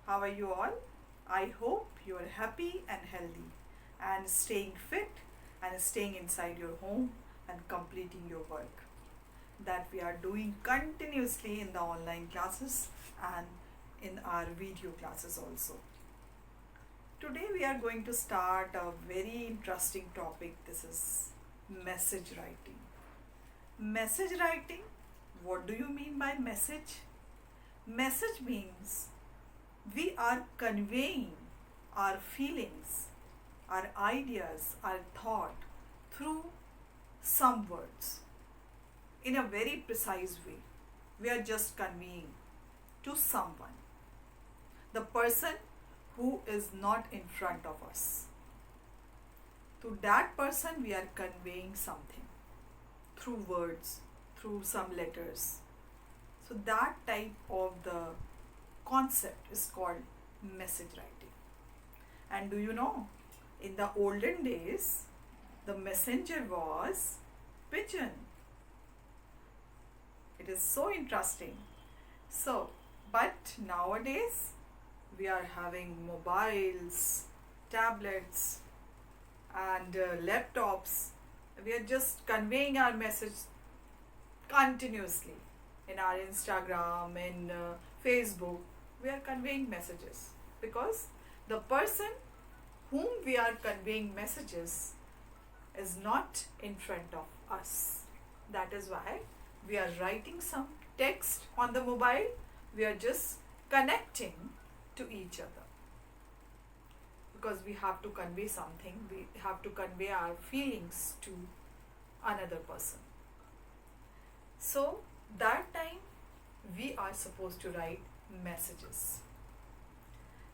How are you all? I hope you are happy and healthy and staying fit and staying inside your home and completing your work that we are doing continuously in the online classes and in our video classes also. Today we are going to start a very interesting topic. This is message writing. Message writing, what do you mean by message? Message means we are conveying our feelings, our ideas, our thought through some words in a very precise way. We are just conveying to someone, the person who is not in front of us. To that person, we are conveying something through words, through some letters. So, that type of the concept is called message writing. And do you know, in the olden days, the messenger was pigeon. It is so interesting. So, but nowadays we are having mobiles, tablets, and laptops. We are just conveying our message continuously in our Instagram, in Facebook. We are conveying messages because the person whom we are conveying messages is not in front of us. That is why we are writing some text on the mobile. We are just connecting to each other because we have to convey something. We have to convey our feelings to another person. So that time we are supposed to write messages.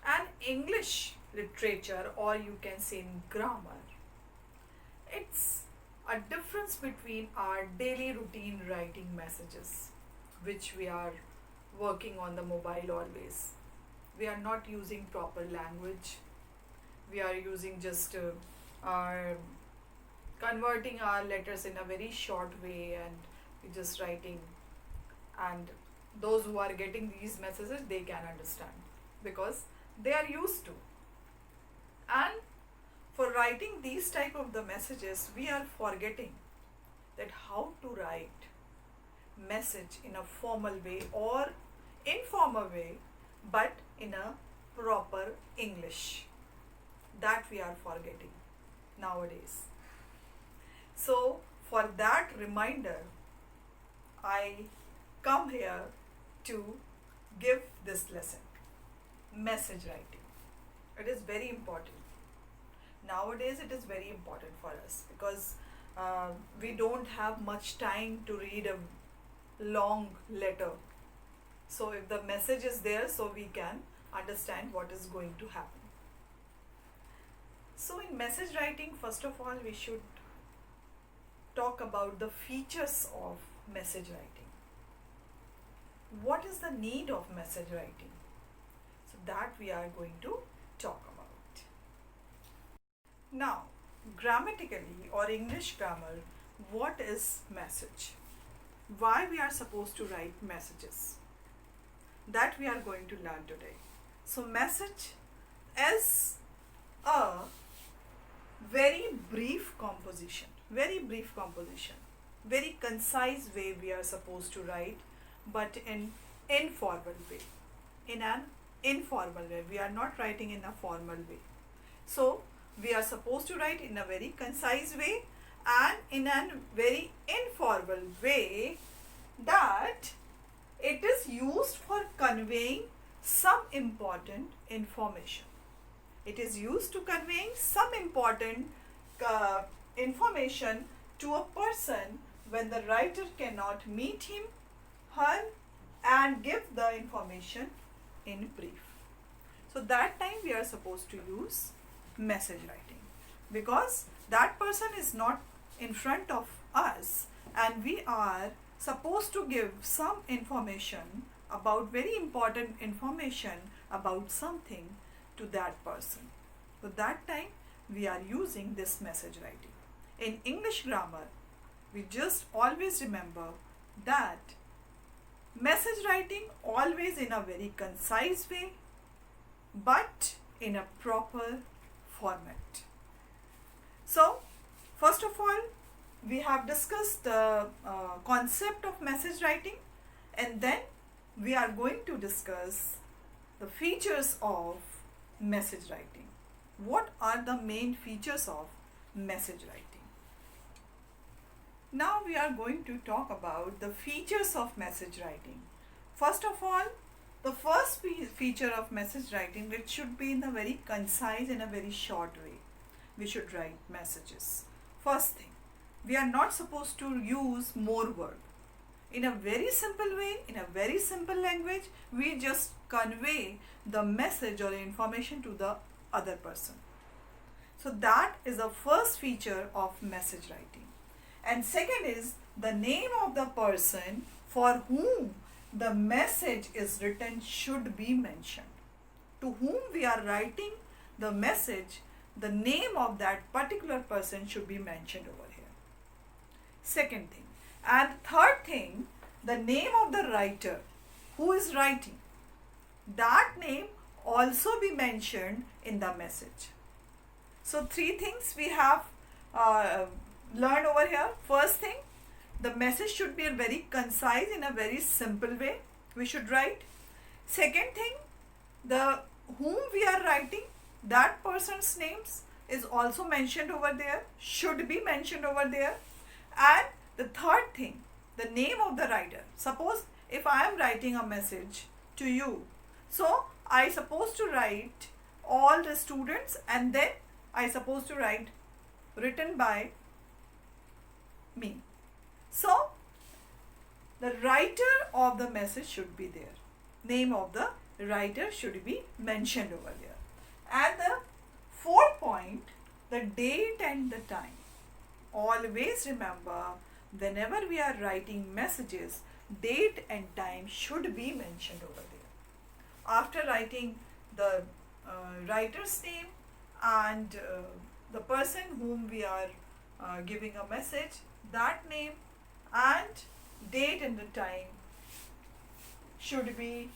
And English literature, or you can say in grammar, it's a difference between our daily routine writing messages, which we are working on the mobile always. We are not using proper language. We are using just our converting our letters in a very short way, and we're just writing. And those who are getting these messages, they can understand because they are used to. And for writing these type of the messages, we are forgetting that how to write message in a formal way or informal way, but in a proper English. That we are forgetting nowadays. So for that reminder, I come here to give this lesson, message writing. It is very important. Nowadays it is very important for us because we don't have much time to read a long letter. So if the message is there, so we can understand what is going to happen. So in message writing, first of all, we should talk about the features of message writing. What is the need of message writing? So that we are going to talk about. Now, grammatically or English grammar, what is message? Why we are supposed to write messages? That we are going to learn today. So message is a very brief composition, very concise way we are supposed to write, but in informal way, in an informal way. We are not writing in a formal way. So we are supposed to write in a very concise way and in a very informal way, that it is used for conveying some important information. It is used to conveying some important information to a person when the writer cannot meet him, her, and give the information in brief. So that time we are supposed to use message writing because that person is not in front of us and we are supposed to give some information about very important information about something to that person. So that time we are using this message writing. In English grammar, we just always remember that message writing always in a very concise way but in a proper format. So, first of all, we have discussed the concept of message writing, and then we are going to discuss the features of message writing. What are the main features of message writing? Now we are going to talk about the features of message writing. First of all, the first feature of message writing, it should be in a very concise, in a very short way. We should write messages. First thing, we are not supposed to use more word. In a very simple way, in a very simple language, we just convey the message or information to the other person. So that is the first feature of message writing. And second is the name of the person for whom the message is written should be mentioned. To whom we are writing the message, the name of that particular person should be mentioned over here. Second thing. And third thing, the name of the writer who is writing, that name also be mentioned in the message. So three things we have learned over here. First thing, the message should be very concise, in a very simple way we should write. Second thing, the whom we are writing, that person's names is also mentioned over there, should be mentioned over there. And the third thing, the name of the writer. Suppose if I am writing a message to you, so I supposed to write all the students, and then I supposed to write written by me. So the writer of the message should be there. Name of the writer should be mentioned over there. And the fourth point, the date and the time. Always remember, whenever we are writing messages, date and time should be mentioned over there. After writing the writer's name and the person whom we are giving a message, that name and date and the time should be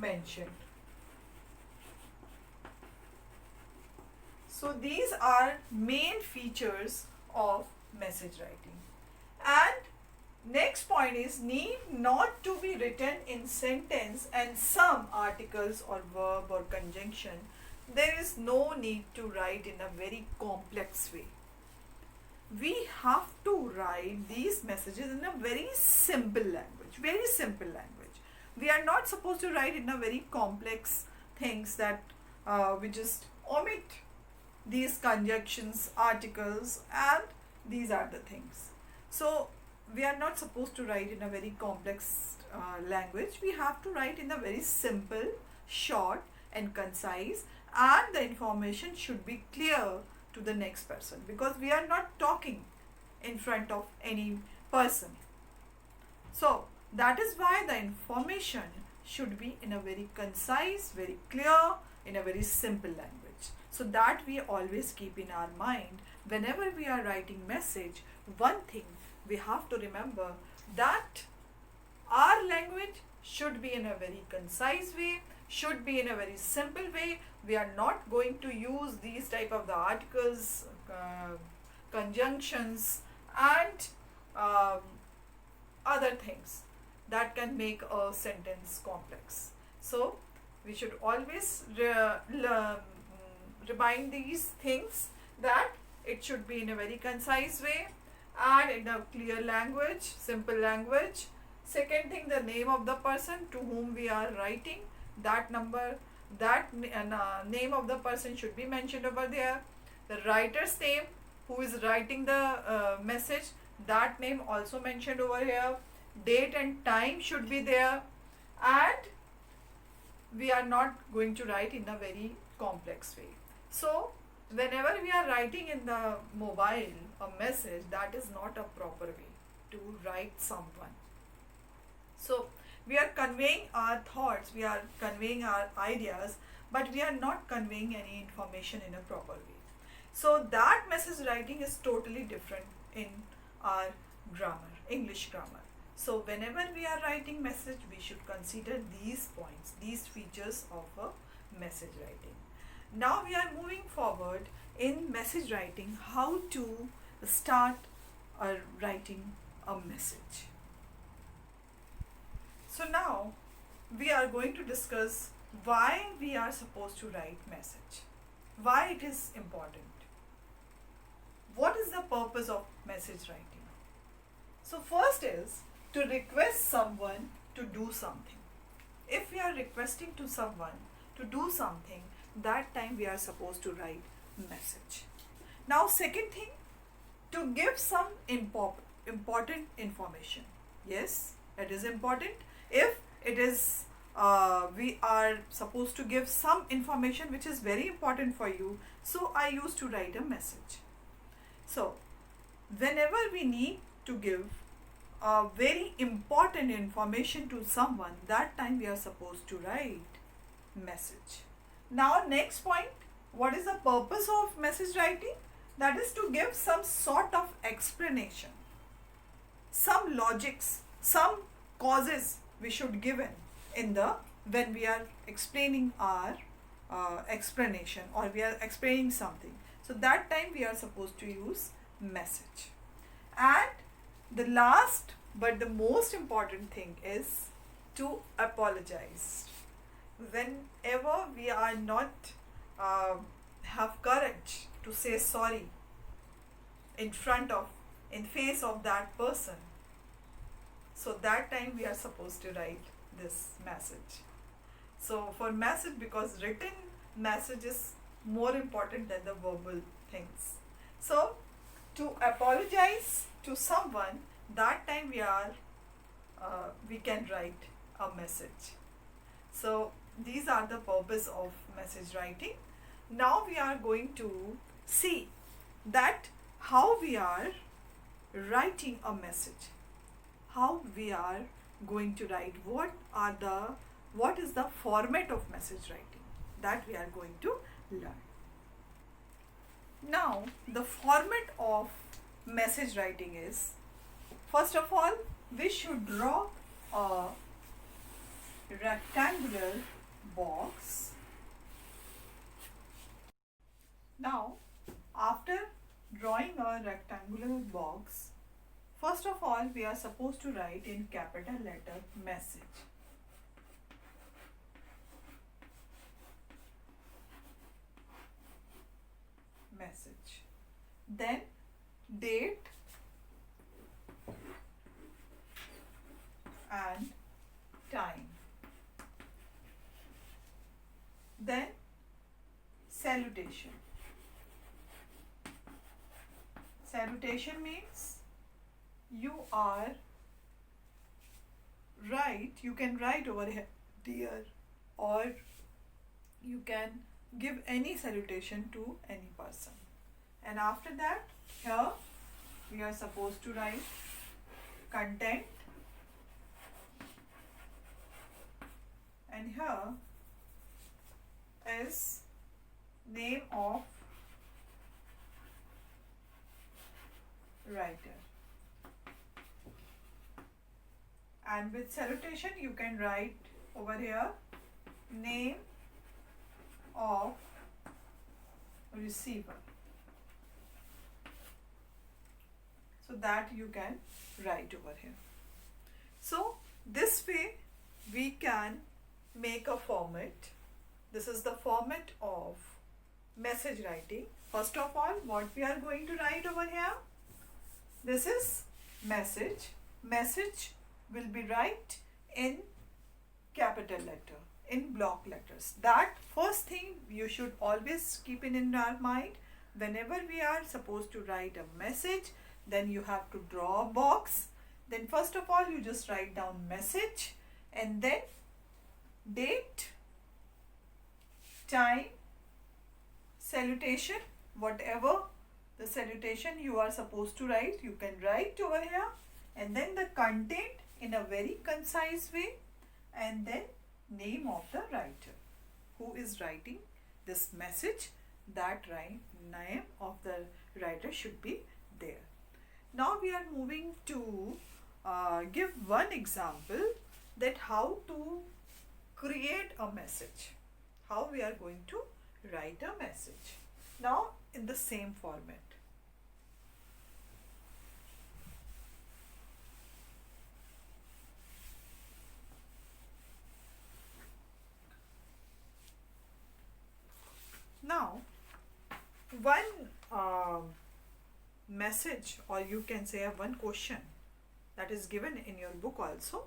mentioned. So these are main features of message writing. And next point is need not to be written in sentence and some articles or verb or conjunction. There is no need to write in a very complex way. We have to write these messages in a very simple language, very simple language. We are not supposed to write in a very complex things that we just omit these conjunctions, articles, and these are the things. So we are not supposed to write in a very complex language. We have to write in a very simple, short and concise, and the information should be clear to the next person, because we are not talking in front of any person. So that is why the information should be in a very concise, very clear, in a very simple language. So that we always keep in our mind whenever we are writing message. One thing we have to remember, that our language should be in a very concise way, should be in a very simple way. We are not going to use these type of the articles, conjunctions and other things that can make a sentence complex. So we should always remind these things, that it should be in a very concise way and in a clear language, simple language. Second thing, the name of the person to whom we are writing, that name of the person should be mentioned over there. The writer's name who is writing the message, that name also mentioned over here. Date and time should be there, and we are not going to write in a very complex way. So whenever we are writing in the mobile a message, that is not a proper way to write someone. So we are conveying our thoughts, we are conveying our ideas, but we are not conveying any information in a proper way. So that message writing is totally different in our grammar, English grammar. So whenever we are writing message, we should consider these points, these features of a message writing. Now we are moving forward in message writing, how to start writing a message. So now we are going to discuss why we are supposed to write message, why it is important, what is the purpose of message writing. So first is to request someone to do something. If we are requesting to someone to do something, that time we are supposed to write message. Now second thing, to give some important information. Yes, it is important. If it is we are supposed to give some information which is very important for you, so I used to write a message. So whenever we need to give very important information to someone, that time we are supposed to write message. Now next point, what is the purpose of message writing? That is to give some sort of explanation, some logics, some causes we should give in the when we are explaining our explanation, or we are explaining something. So that time we are supposed to use message. And the last but the most important thing is to apologize. Whenever we are not have courage to say sorry in face of that person, so that time we are supposed to write this message. So for message, because written message is more important than the verbal things. So to apologize to someone, that time we can write a message. So these are the purpose of message writing. Now we are going to see that how we are writing a message, how we are going to write, what is the format of message writing, that we are going to learn. Now the format of message writing is, first of all, we should draw a rectangular box. Now after drawing a rectangular box, first of all we are supposed to write in capital letter message. Message. Then date and time. Then salutation. Salutation means you can write over here, dear, or you can give any salutation to any person. And after that, here we are supposed to write content, and here is name of writer. And with salutation you can write over here name of receiver, so that you can write over here. So this way we can make a format. This is the format of message writing. First of all, what we are going to write over here, this is message. Message will be write in capital letter, in block letters. That first thing you should always keep in our mind. Whenever we are supposed to write a message, then you have to draw a box. Then first of all you just write down message, and then date, time, salutation, whatever the salutation you are supposed to write, you can write over here, and then the content in a very concise way, and then name of the writer who is writing this message. That name of the writer should be there. Now we are moving to give one example that how to create a message, how we are going to write a message. Now in the same format. Now one message, or you can say one question that is given in your book also.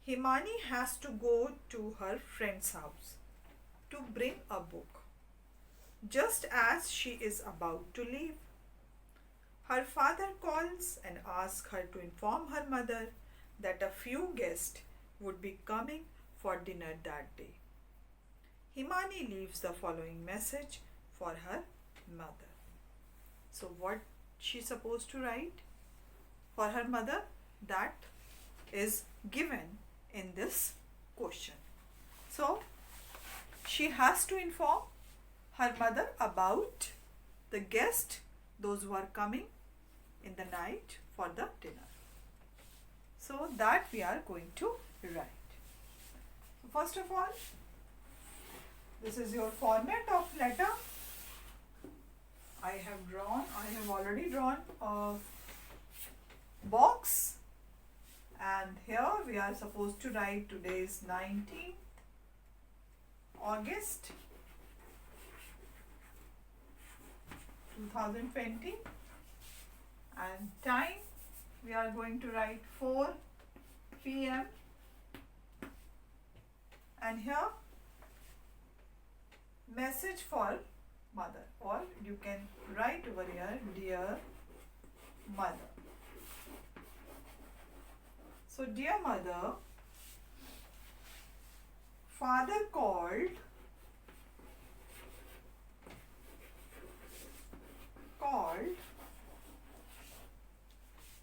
Himani has to go to her friend's house to bring a book. Just as she is about to leave, her father calls and asks her to inform her mother that a few guests would be coming for dinner that day. Himani leaves the following message for her mother. So what she supposed to write for her mother, that is given in this question. So she has to inform her mother about the guest, those who are coming in the night for the dinner. So that we are going to write. So first of all, this is your format of letter. I have already drawn a box, and here we are supposed to write today is 19th August 2020, and time we are going to write 4 p.m. and here message for mother, or you can write over here, dear mother. So dear mother, father called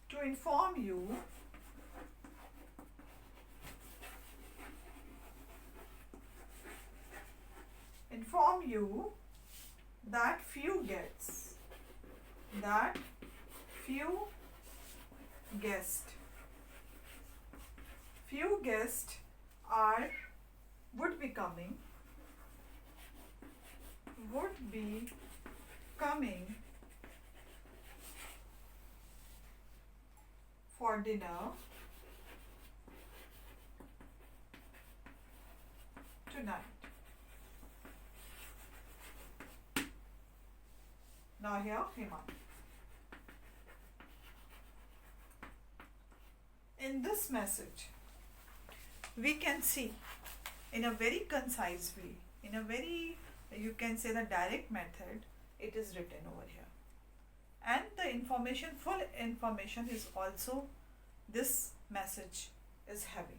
to inform you that few guests would be coming for dinner tonight. Now here Himani. In this message, we can see in a very concise way, in a very, you can say the direct method, it is written over here. And the information, full information is also this message is having.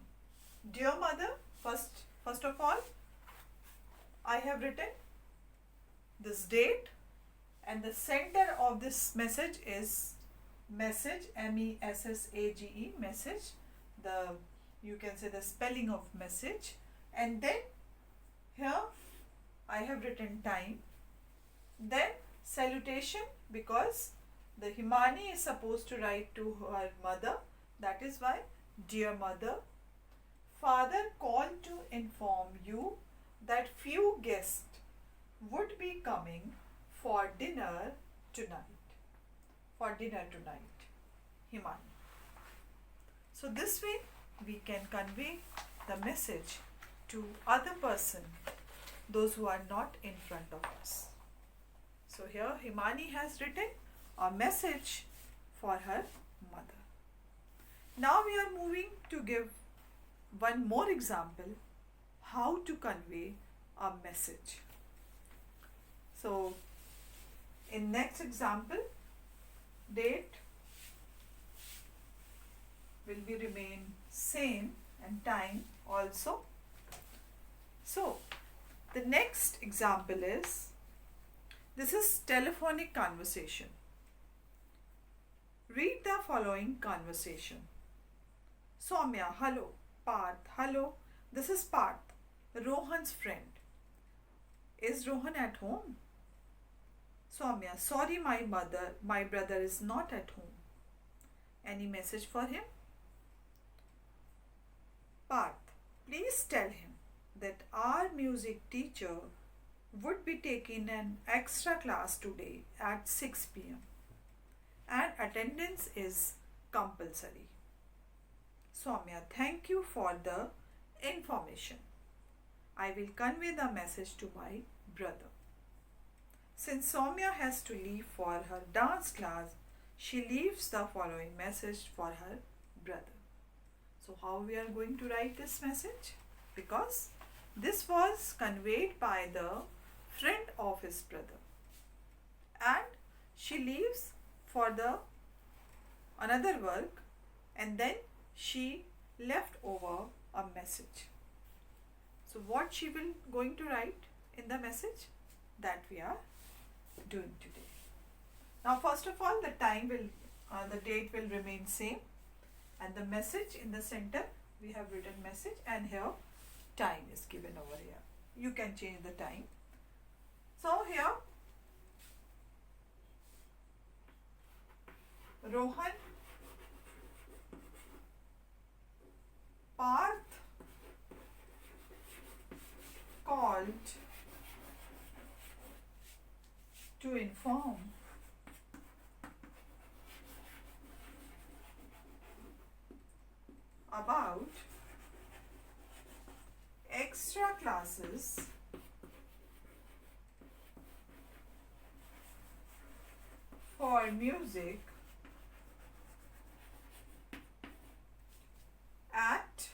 Dear mother, first of all, I have written this date, and the center of this message is message, MESSAGE, message, the, you can say the spelling of message, and then here I have written time, then salutation, because the Himani is supposed to write to her mother, that is why dear mother, father called to inform you that few guests would be coming for dinner tonight. Himani. So this way we can convey the message to other person, those who are not in front of us. So here Himani has written a message for her mother. Now we are moving to give one more example how to convey a message. So in next example, date will be remain same and time also. So the next example is, this is telephonic conversation. Read the following conversation. Soumya, hello. Parth, hello. This is Parth, Rohan's friend. Is Rohan at home? Soumya, sorry, my brother is not at home. Any message for him? Parth, please tell him that our music teacher would be taking an extra class today at 6 p.m. and attendance is compulsory. Soumya, thank you for the information. I will convey the message to my brother. Since Soumya has to leave for her dance class, she leaves the following message for her brother. So, how we are going to write this message? Because this was conveyed by the friend of his brother, and she leaves for the another work, and then she left over a message. So, what she will going to write in the message, that we are doing today. Now, first of all, the date will remain same, and the message in the center we have written message, and here time is given over here. You can change the time. So here Rohan, Parth called to inform about extra classes for music at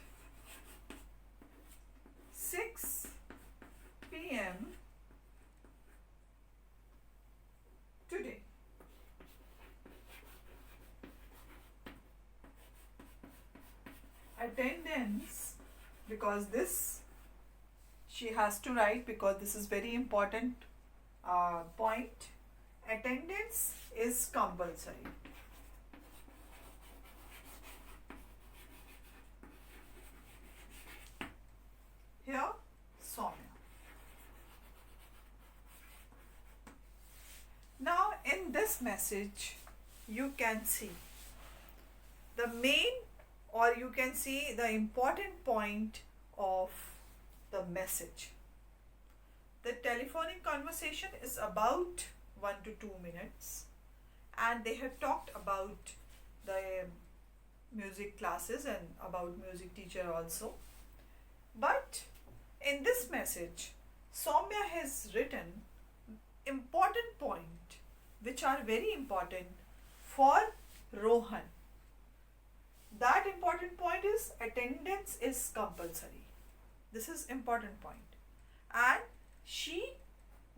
6 p.m. today. Attendance, because this she has to write, because this is very important point. Attendance is compulsory. Here Soumya. Now in this message you can see the main, or you can see the important point of the message. The telephonic conversation is about 1 to 2 minutes, and they have talked about the music classes and about music teacher also. But in this message, Soumya has written important point which are very important for Rohan. That important point is attendance is compulsory. This is important point, and she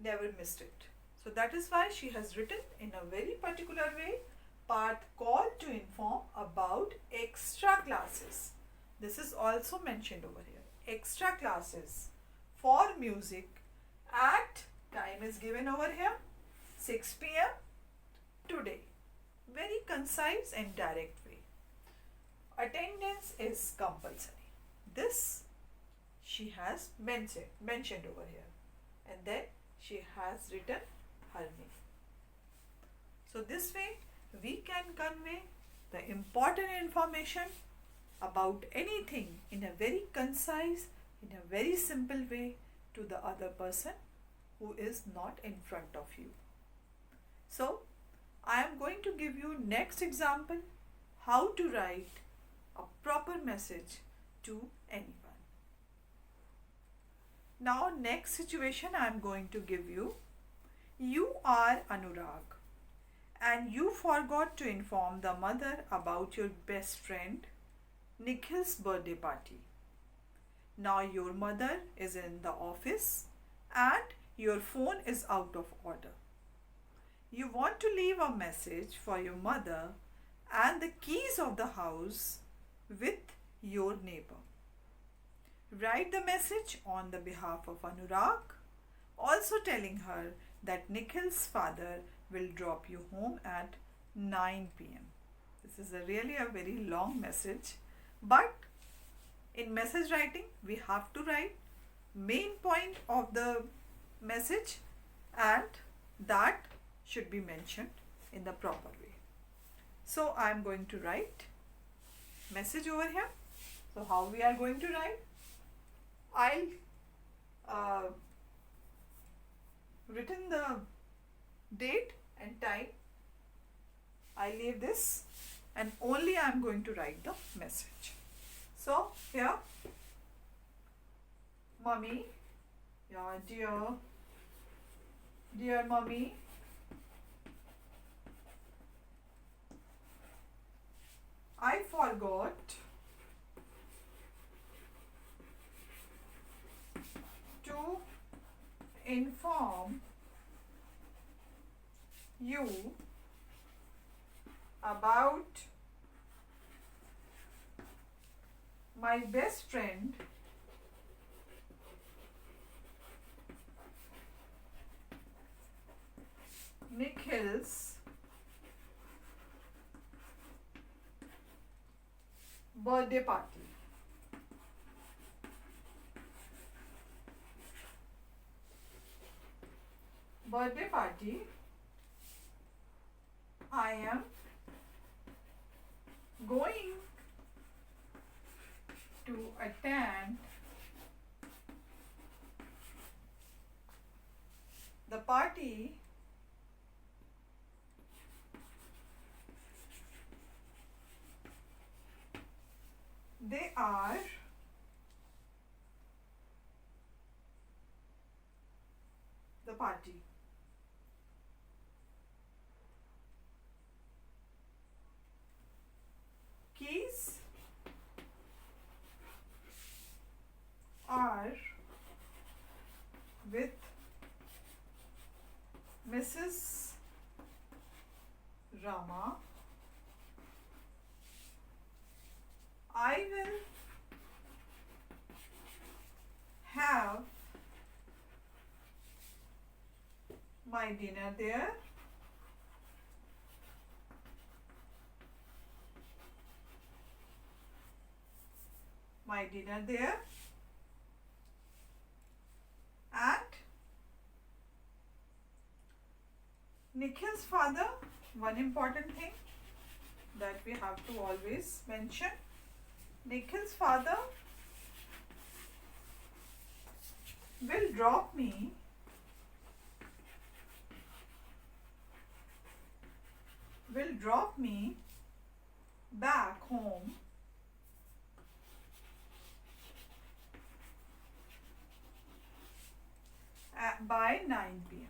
never missed it. So that is why she has written in a very particular way, Parth called to inform about extra classes. This is also mentioned over here. Extra classes for music at, time is given over here, 6 p.m. today. Very concise and direct way. Attendance is compulsory. This she has mentioned over here, and then she has written her name. So this way we can convey the important information about anything in a very concise, in a very simple way to the other person who is not in front of you. So I am going to give you next example how to write a proper message to anyone. Now next situation I am going to give you. You are Anurag and you forgot to inform the mother about your best friend Nikhil's birthday party. Now your mother is in the office and your phone is out of order. You want to leave a message for your mother and the keys of the house with your neighbor. Write the message on the behalf of Anurag, also telling her that Nikhil's father will drop you home at 9 p.m. This is really a very long message, but in message writing we have to write main point of the message, and that should be mentioned in the proper way. So I am going to write message over here. So how we are going to write? I'll uh, written the date and time. I leave this and only I am going to write the message. So here, mommy, yeah, dear mommy, I forgot to inform you about my best friend Nikhil's birthday party. Birthday party I am going to attend the party they are the party. Keys are with Mrs. Rama. I will have my dinner there. My dinner there. And Nikhil's father, one important thing that we have to always mention, Nikhil's father will drop me back home by 9 p.m.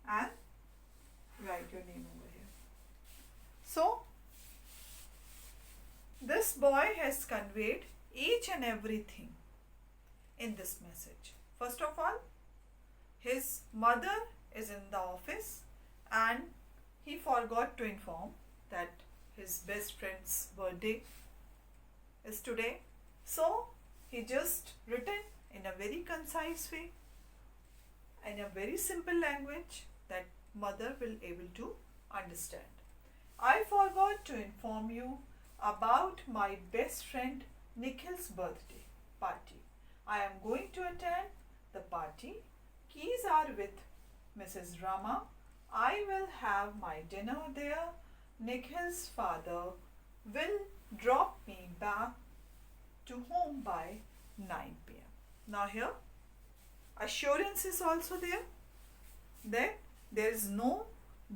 And write your name over here. So, this boy has conveyed each and everything in this message. First of all, his mother is in the office and he forgot to inform that his best friend's birthday is today. So, he just written in a very concise way, in a very simple language that mother will able to understand. I forgot to inform you about my best friend Nikhil's birthday party. I am going to attend the party. Keys are with Mrs. Rama. I will have my dinner there. Nikhil's father will drop me back to home by 9 p.m. Now here, assurance is also there that there is no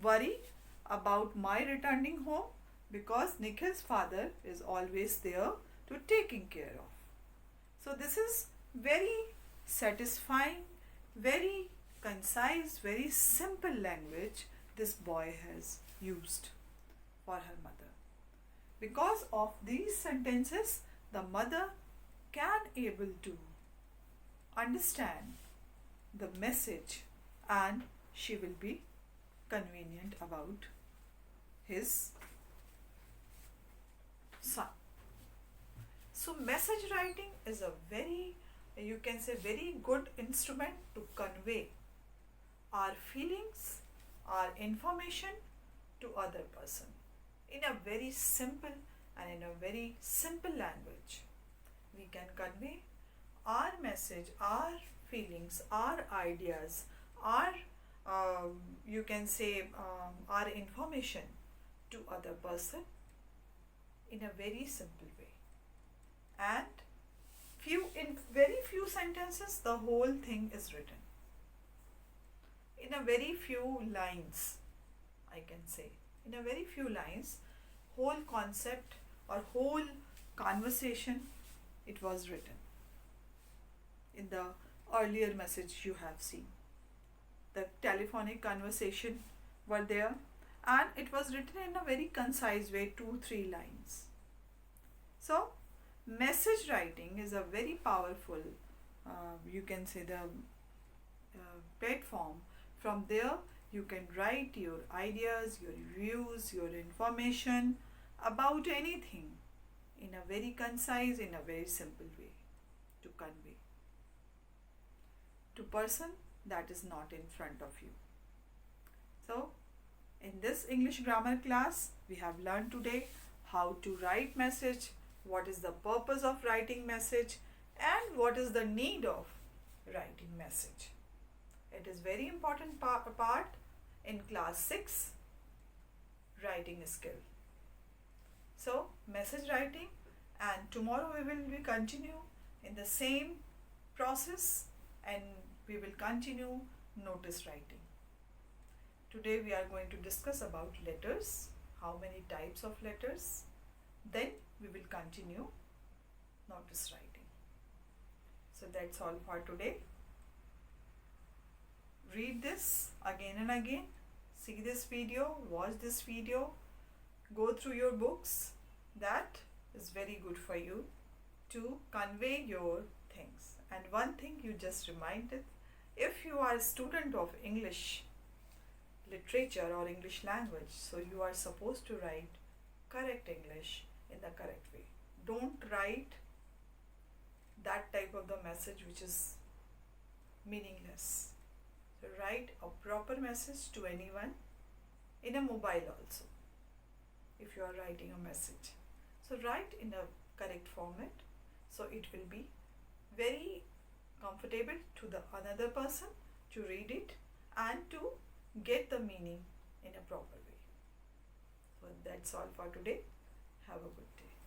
worry about my returning home because Nikhil's father is always there to taking care of. So this is very satisfying, very concise, very simple language this boy has used for her mother. Because of these sentences, the mother can able to understand the message and she will be convenient about his son. So message writing is a very, you can say, very good instrument to convey our feelings, our information to other person in a very simple and in a very simple language. We can convey our message, our feelings, our ideas, our you can say our information to other person in a very simple way, and in very few sentences the whole thing is written, in a very few lines, I can say, in a very few lines, whole concept or whole conversation, it was written in the earlier message you have seen. The telephonic conversation were there, and it was written in a very concise way, 2 3 lines. So message writing is a very powerful, you can say, the platform. From there you can write your ideas, your views, your information about anything in a very concise, in a very simple way, to convey to person that is not in front of you. So in this English grammar class, we have learned today how to write message, what is the purpose of writing message, and what is the need of writing message. It is very important part in class 6 writing skill. So message writing, and tomorrow we will be continue in the same process, and we will continue notice writing. Today we are going to discuss about letters, how many types of letters. Then we will continue notice writing. So that's all for today. Read this again and again. See this video, watch this video, go through your books. That is very good for you to convey your things. And one thing you just reminded, if you are a student of English literature or English language, so you are supposed to write correct English in the correct way. Don't write that type of the message which is meaningless. So write a proper message to anyone, in a mobile also, if you are writing a message. So write in a correct format, so it will be very comfortable to the another person to read it and to get the meaning in a proper way. So that's all for today. Have a good day.